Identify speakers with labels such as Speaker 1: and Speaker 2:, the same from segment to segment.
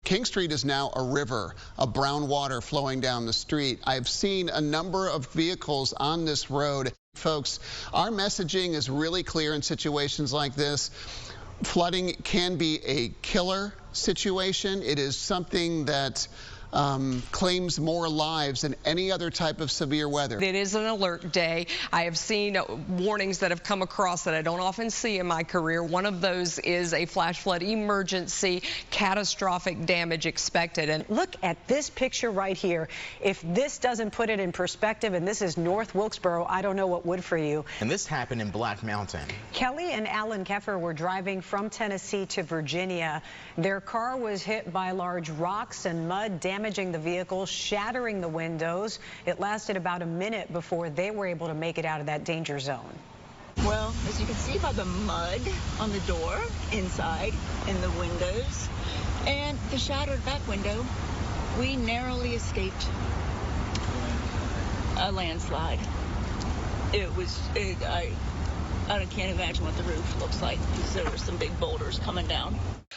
Speaker 1: King Street is now a river of brown water flowing down the street. I've seen a number of vehicles on this road. Folks, our messaging is really clear in situations like this. Flooding can be a killer situation. It is something that claims more lives than any other type of severe weather.
Speaker 2: It is an alert day. I have seen warnings that have come across that I don't often see in my career. One of those is a flash flood emergency, catastrophic damage expected. And
Speaker 3: look at this picture right here. If this doesn't put it in perspective, and this is North Wilkesboro, I don't know what would for you.
Speaker 4: And this happened in Black Mountain.
Speaker 3: Kelly and Alan Keffer were driving from Tennessee to Virginia. Their car was hit by large rocks and mud, damaging the vehicle, shattering the windows. It lasted about a minute before they were able to make it out of that danger zone.
Speaker 5: Well, as you can see by the mud on the door, inside, and the windows, and the shattered back window, we narrowly escaped a landslide. I can't imagine what the roof looks like because there were some big boulders coming down.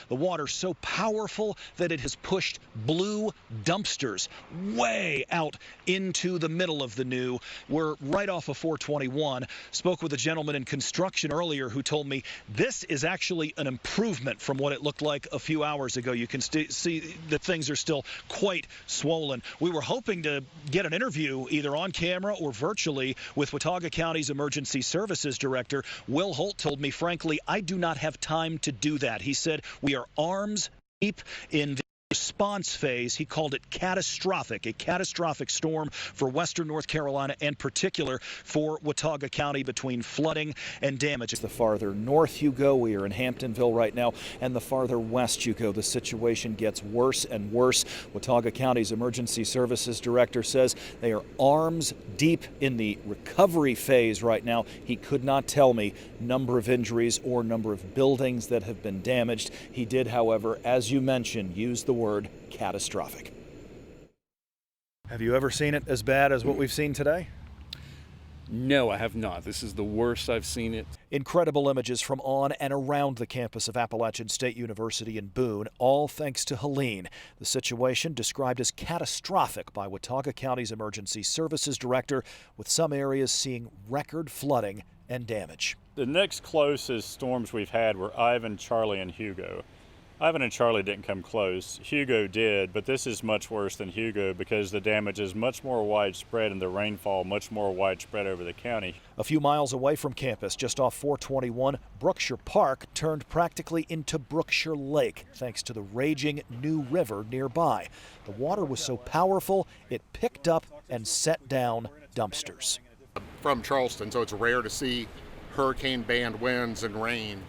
Speaker 6: The water so powerful that it has pushed blue dumpsters way out into the middle of the new. We're right off of 421. Spoke with a gentleman in construction earlier who told me this is actually an improvement from what it looked like a few hours ago. You can see that things are still quite swollen. We were hoping to get an interview either on camera or virtually with Watauga County's Emergency Services Director. Will Holt told me, frankly, I do not have time to do that. He said we are arms deep in the response phase. He called it catastrophic, a catastrophic storm for western North Carolina, and particular for Watauga County, between flooding and damage.
Speaker 7: The farther north you go, we are in Hamptonville right now, and the farther west you go, the situation gets worse and worse. Watauga County's Emergency Services Director says they are arms deep in the recovery phase right now. He could not tell me number of injuries or number of buildings that have been damaged. He did, however, as you mentioned, use the word catastrophic. Have you ever seen it as bad as what we've seen today?
Speaker 8: No, I have not. This is the worst I've seen it.
Speaker 7: Incredible images from on and around the campus of Appalachian State University in Boone, all thanks to Helene. The situation described as catastrophic by Watauga County's Emergency Services Director, with some areas seeing record flooding and damage.
Speaker 9: The next closest storms we've had were Ivan, Charlie, and Hugo. Ivan and Charlie didn't come close. Hugo did, but this is much worse than Hugo because the damage is much more widespread and the rainfall much more widespread over the county.
Speaker 7: A few miles away from campus, just off 421, Brookshire Park turned practically into Brookshire Lake thanks to the raging New River nearby. The water was so powerful it picked up and set down dumpsters.
Speaker 10: From Charleston, so it's rare to see hurricane band winds and rain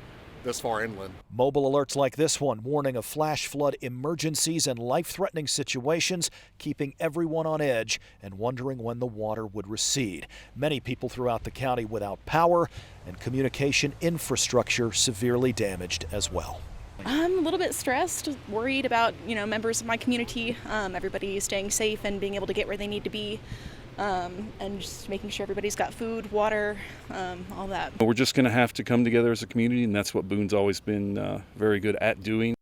Speaker 10: this far inland.
Speaker 7: Mobile alerts like this one warning of flash flood emergencies and life-threatening situations, keeping everyone on edge and wondering when the water would recede. Many people throughout the county without power, and communication infrastructure severely damaged as well.
Speaker 11: I'm a little bit stressed, worried about, members of my community, everybody staying safe and being able to get where they need to be. And just making sure everybody's got food, water, all that.
Speaker 8: We're just going to have to come together as a community, and that's what Boone's always been very good at doing.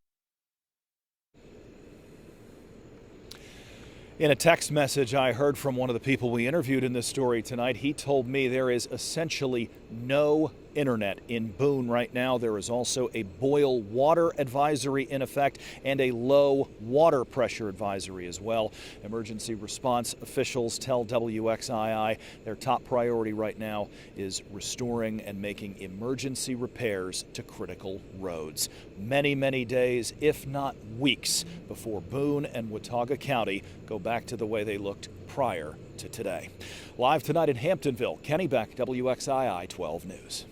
Speaker 7: In a text message I heard from one of the people we interviewed in this story tonight, he told me there is essentially no internet in Boone right now. There is also a boil water advisory in effect and a low water pressure advisory as well. Emergency response officials tell WXII their top priority right now is restoring and making emergency repairs to critical roads. Many, many days, if not weeks, before Boone and Watauga County go back to the way they looked prior to today. Live tonight in Hamptonville, Kenny Beck, WXII 12 News.